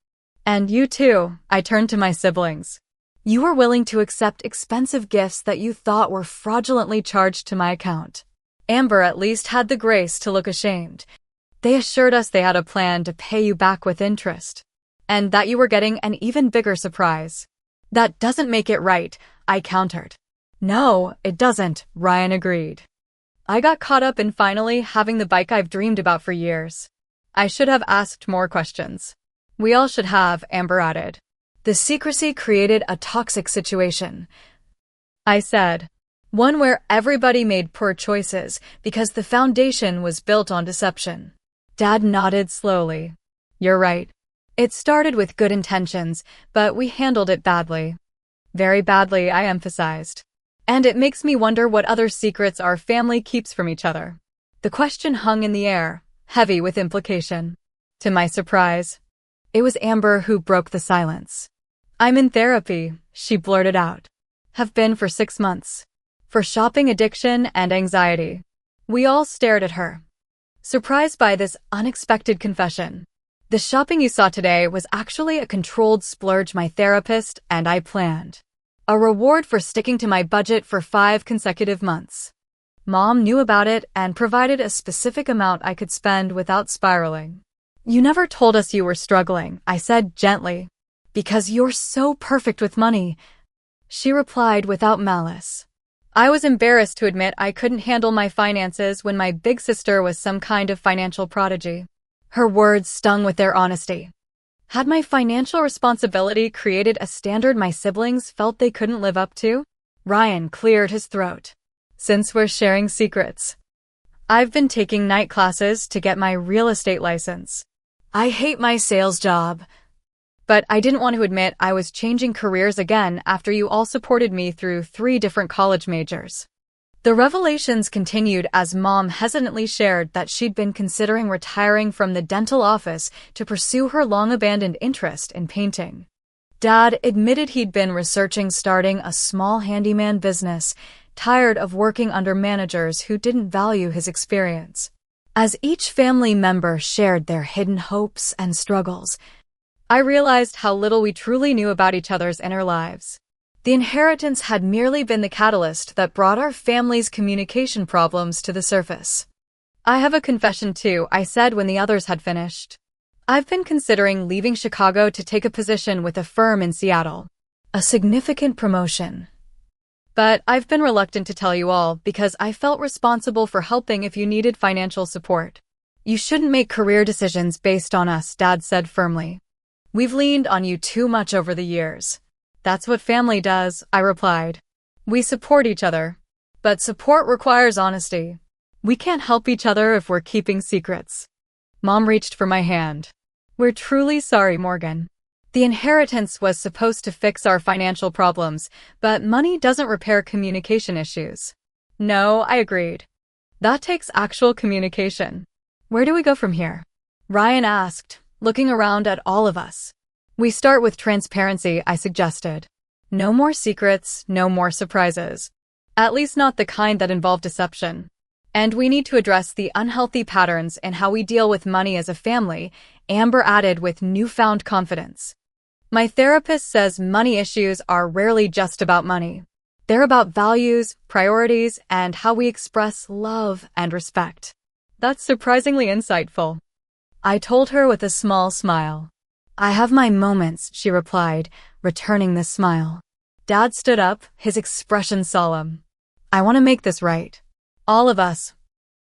And you too, I turned to my siblings. You were willing to accept expensive gifts that you thought were fraudulently charged to my account. Amber at least had the grace to look ashamed. They assured us they had a plan to pay you back with interest. And that you were getting an even bigger surprise. That doesn't make it right, I countered. No, it doesn't, Ryan agreed. I got caught up in finally having the bike I've dreamed about for years. I should have asked more questions. We all should have, Amber added. The secrecy created a toxic situation. I said. One where everybody made poor choices because the foundation was built on deception. Dad nodded slowly. You're right. It started with good intentions, but we handled it badly. Very badly, I emphasized. And it makes me wonder what other secrets our family keeps from each other. The question hung in the air, heavy with implication. To my surprise, it was Amber who broke the silence. I'm in therapy, she blurted out. Have been for 6 months. For shopping addiction and anxiety. We all stared at her, surprised by this unexpected confession. The shopping you saw today was actually a controlled splurge my therapist and I planned. A reward for sticking to my budget for 5 consecutive months. Mom knew about it and provided a specific amount I could spend without spiraling. You never told us you were struggling, I said gently. Because you're so perfect with money, she replied without malice. I was embarrassed to admit I couldn't handle my finances when my big sister was some kind of financial prodigy. Her words stung with their honesty. Had my financial responsibility created a standard my siblings felt they couldn't live up to? Ryan cleared his throat. Since we're sharing secrets, I've been taking night classes to get my real estate license. I hate my sales job. But I didn't want to admit I was changing careers again after you all supported me through 3 different college majors. The revelations continued as Mom hesitantly shared that she'd been considering retiring from the dental office to pursue her long-abandoned interest in painting. Dad admitted he'd been researching starting a small handyman business, tired of working under managers who didn't value his experience. As each family member shared their hidden hopes and struggles, I realized how little we truly knew about each other's inner lives. The inheritance had merely been the catalyst that brought our family's communication problems to the surface. I have a confession too, I said when the others had finished. I've been considering leaving Chicago to take a position with a firm in Seattle. A significant promotion. But I've been reluctant to tell you all because I felt responsible for helping if you needed financial support. You shouldn't make career decisions based on us, Dad said firmly. We've leaned on you too much over the years. That's what family does, I replied. We support each other. But support requires honesty. We can't help each other if we're keeping secrets. Mom reached for my hand. We're truly sorry, Morgan. The inheritance was supposed to fix our financial problems, but money doesn't repair communication issues. No, I agreed. That takes actual communication. Where do we go from here? Ryan asked, looking around at all of us. We start with transparency, I suggested. No more secrets, no more surprises. At least not the kind that involve deception. And we need to address the unhealthy patterns in how we deal with money as a family, Amber added with newfound confidence. My therapist says money issues are rarely just about money. They're about values, priorities, and how we express love and respect. That's surprisingly insightful. I told her with a small smile. I have my moments, she replied, returning the smile. Dad stood up, his expression solemn. I want to make this right. All of us.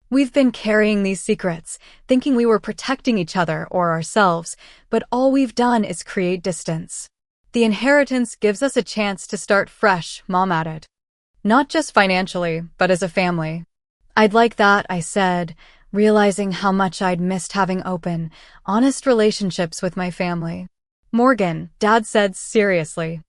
We've been carrying these secrets, thinking we were protecting each other or ourselves, but all we've done is create distance. The inheritance gives us a chance to start fresh, Mom added. Not just financially, but as a family. I'd like that, I said, realizing how much I'd missed having open, honest relationships with my family. Morgan, Dad said seriously.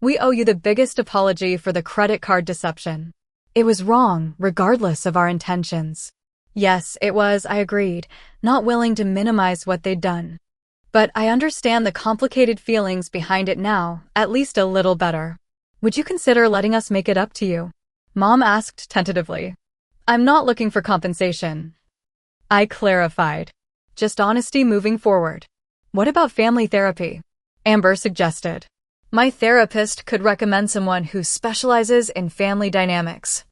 We owe you the biggest apology for the credit card deception. It was wrong, regardless of our intentions. Yes, it was, I agreed, not willing to minimize what they'd done. But I understand the complicated feelings behind it now, at least a little better. Would you consider letting us make it up to you? Mom asked tentatively. I'm not looking for compensation. I clarified. Just honesty moving forward. What about family therapy? Amber suggested. My therapist could recommend someone who specializes in family dynamics.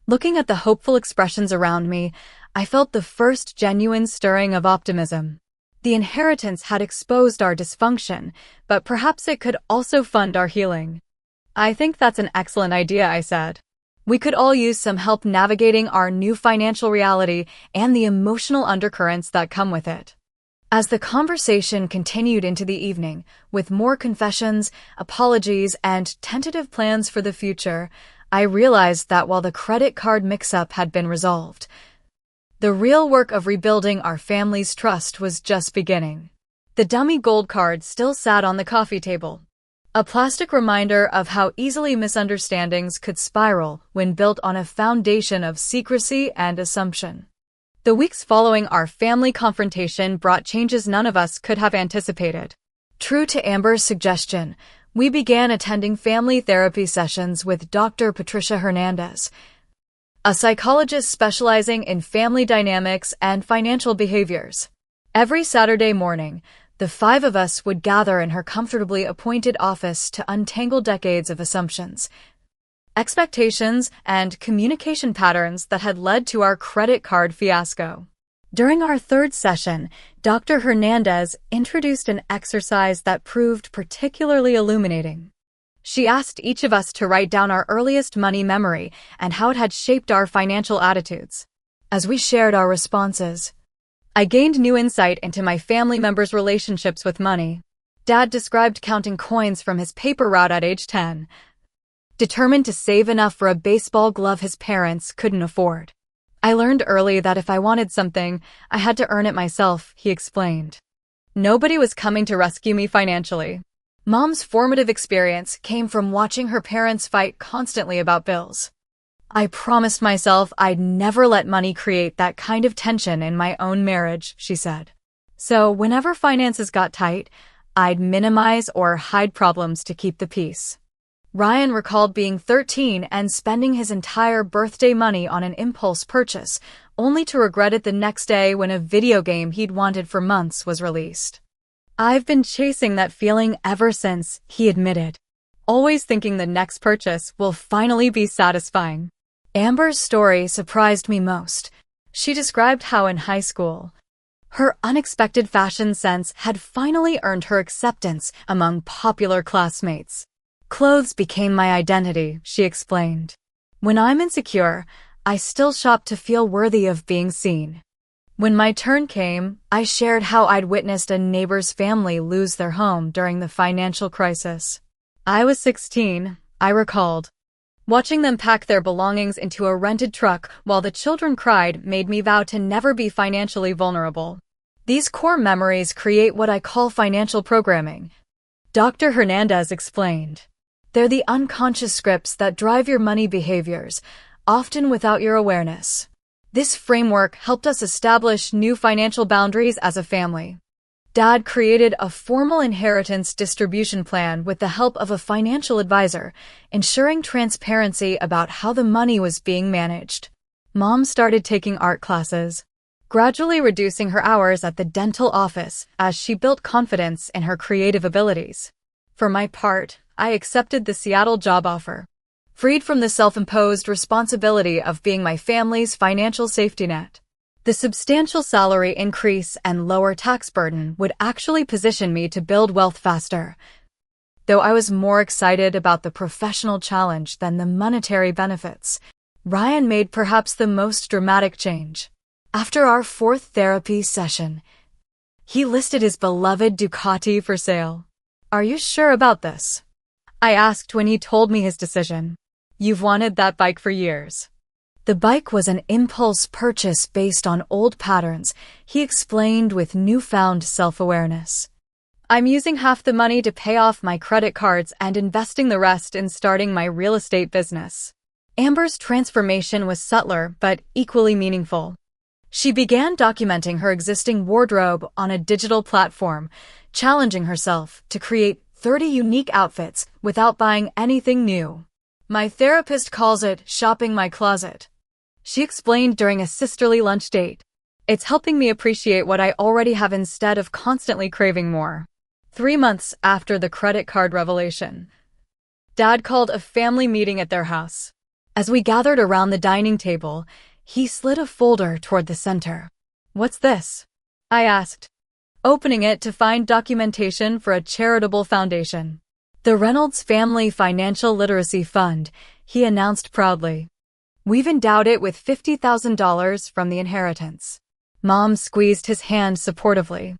Looking at the hopeful expressions around me, I felt the first genuine stirring of optimism. The inheritance had exposed our dysfunction, but perhaps it could also fund our healing. I think that's an excellent idea, I said. We could all use some help navigating our new financial reality and the emotional undercurrents that come with it. As the conversation continued into the evening, with more confessions, apologies, and tentative plans for the future, I realized that while the credit card mix-up had been resolved, the real work of rebuilding our family's trust was just beginning. The dummy gold card still sat on the coffee table, a plastic reminder of how easily misunderstandings could spiral when built on a foundation of secrecy and assumption. The weeks following our family confrontation brought changes none of us could have anticipated. True to Amber's suggestion, we began attending family therapy sessions with Dr. Patricia Hernandez, a psychologist specializing in family dynamics and financial behaviors. Every Saturday morning, the 5 of us would gather in her comfortably appointed office to untangle decades of assumptions, expectations, and communication patterns that had led to our credit card fiasco. During our 3rd session, Dr. Hernandez introduced an exercise that proved particularly illuminating. She asked each of us to write down our earliest money memory and how it had shaped our financial attitudes. As we shared our responses, I gained new insight into my family members' relationships with money. Dad described counting coins from his paper route at age 10, determined to save enough for a baseball glove his parents couldn't afford. I learned early that if I wanted something, I had to earn it myself, he explained. Nobody was coming to rescue me financially. Mom's formative experience came from watching her parents fight constantly about bills. I promised myself I'd never let money create that kind of tension in my own marriage, she said. So whenever finances got tight, I'd minimize or hide problems to keep the peace. Ryan recalled being 13 and spending his entire birthday money on an impulse purchase, only to regret it the next day when a video game he'd wanted for months was released. I've been chasing that feeling ever since, he admitted, always thinking the next purchase will finally be satisfying. Amber's story surprised me most. She described how in high school, her unexpected fashion sense had finally earned her acceptance among popular classmates. Clothes became my identity, she explained. When I'm insecure, I still shop to feel worthy of being seen. When my turn came, I shared how I'd witnessed a neighbor's family lose their home during the financial crisis. I was 16, I recalled. Watching them pack their belongings into a rented truck while the children cried made me vow to never be financially vulnerable. These core memories create what I call financial programming, Dr. Hernandez explained. They're the unconscious scripts that drive your money behaviors, often without your awareness. This framework helped us establish new financial boundaries as a family. Dad created a formal inheritance distribution plan with the help of a financial advisor, ensuring transparency about how the money was being managed. Mom started taking art classes, gradually reducing her hours at the dental office as she built confidence in her creative abilities. For my part, I accepted the Seattle job offer. freed from the self-imposed responsibility of being my family's financial safety net. The substantial salary increase and lower tax burden would actually position me to build wealth faster, though I was more excited about the professional challenge than the monetary benefits. Ryan made perhaps the most dramatic change. After our fourth therapy session, he listed his beloved Ducati for sale. "Are you sure about this?" I asked when he told me his decision. "You've wanted that bike for years." The bike was an impulse purchase based on old patterns, he explained with newfound self-awareness. "I'm using half the money to pay off my credit cards and investing the rest in starting my real estate business." Amber's transformation was subtler but equally meaningful. She began documenting her existing wardrobe on a digital platform, challenging herself to create 30 unique outfits without buying anything new. "My therapist calls it shopping my closet," she explained during a sisterly lunch date. "It's helping me appreciate what I already have instead of constantly craving more." 3 months after the credit card revelation, Dad called a family meeting at their house. As we gathered around the dining table, he slid a folder toward the center. "What's this?" I asked, opening it to find documentation for a charitable foundation. "The Reynolds Family Financial Literacy Fund," he announced proudly. "We've endowed it with $50,000 from the inheritance." Mom squeezed his hand supportively.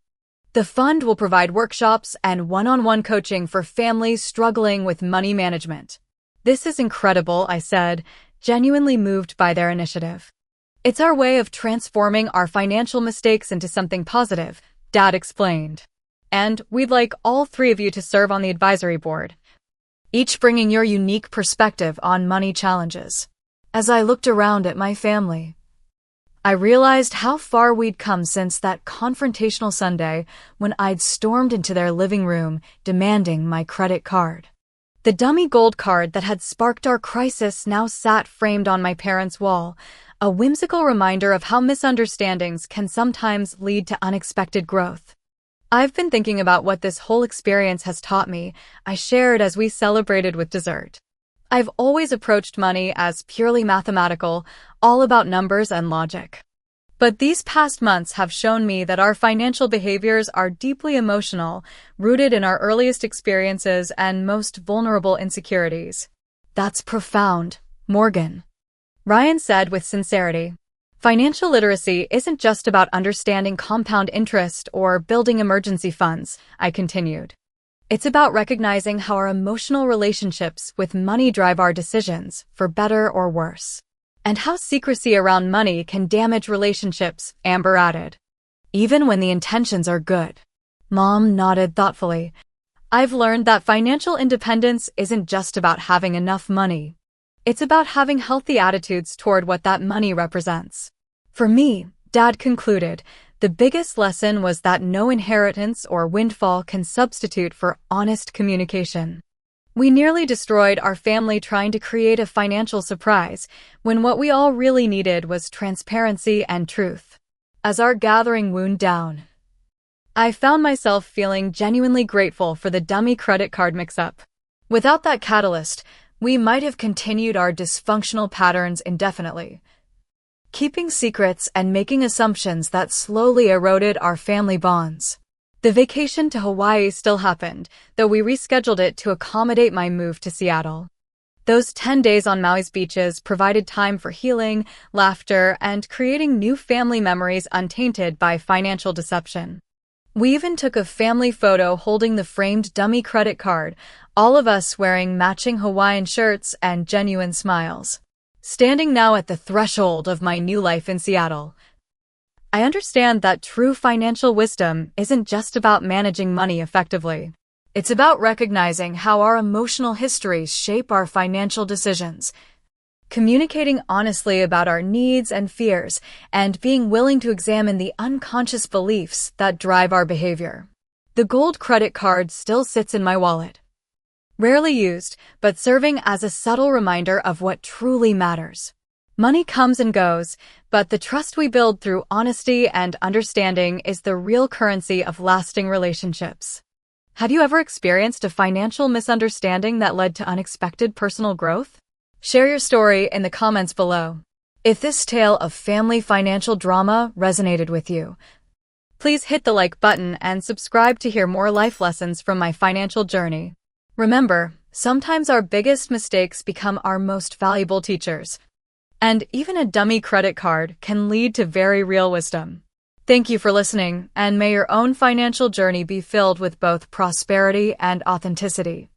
"The fund will provide workshops and one-on-one coaching for families struggling with money management." "This is incredible," I said, genuinely moved by their initiative. "It's our way of transforming our financial mistakes into something positive," Dad explained. "And we'd like all 3 of you to serve on the advisory board, each bringing your unique perspective on money challenges." As I looked around at my family, I realized how far we'd come since that confrontational Sunday when I'd stormed into their living room demanding my credit card. The dummy gold card that had sparked our crisis now sat framed on my parents' wall, a whimsical reminder of how misunderstandings can sometimes lead to unexpected growth. "I've been thinking about what this whole experience has taught me," I shared as we celebrated with dessert. "I've always approached money as purely mathematical, all about numbers and logic. But these past months have shown me that our financial behaviors are deeply emotional, rooted in our earliest experiences and most vulnerable insecurities." "That's profound, Morgan," Ryan said with sincerity. "Financial literacy isn't just about understanding compound interest or building emergency funds," I continued. "It's about recognizing how our emotional relationships with money drive our decisions, for better or worse. And how secrecy around money can damage relationships," Amber added, "even when the intentions are good." Mom nodded thoughtfully. "I've learned that financial independence isn't just about having enough money. It's about having healthy attitudes toward what that money represents." For me, Dad concluded, the biggest lesson was that no inheritance or windfall can substitute for honest communication. We nearly destroyed our family trying to create a financial surprise, when what we all really needed was transparency and truth. As our gathering wound down, I found myself feeling genuinely grateful for the dummy credit card mix-up. Without that catalyst, we might have continued our dysfunctional patterns indefinitely, keeping secrets and making assumptions that slowly eroded our family bonds. The vacation to Hawaii still happened, though we rescheduled it to accommodate my move to Seattle. Those 10 days on Maui's beaches provided time for healing, laughter, and creating new family memories untainted by financial deception. We even took a family photo holding the framed dummy credit card, all of us wearing matching Hawaiian shirts and genuine smiles. Standing now at the threshold of my new life in Seattle, I understand that true financial wisdom isn't just about managing money effectively. It's about recognizing how our emotional histories shape our financial decisions, communicating honestly about our needs and fears, and being willing to examine the unconscious beliefs that drive our behavior. The gold credit card still sits in my wallet, rarely used, but serving as a subtle reminder of what truly matters. Money comes and goes, but the trust we build through honesty and understanding is the real currency of lasting relationships. Have you ever experienced a financial misunderstanding that led to unexpected personal growth? Share your story in the comments below. If this tale of family financial drama resonated with you, please hit the like button and subscribe to hear more life lessons from my financial journey. Remember, sometimes our biggest mistakes become our most valuable teachers. And even a dummy credit card can lead to very real wisdom. Thank you for listening, and may your own financial journey be filled with both prosperity and authenticity.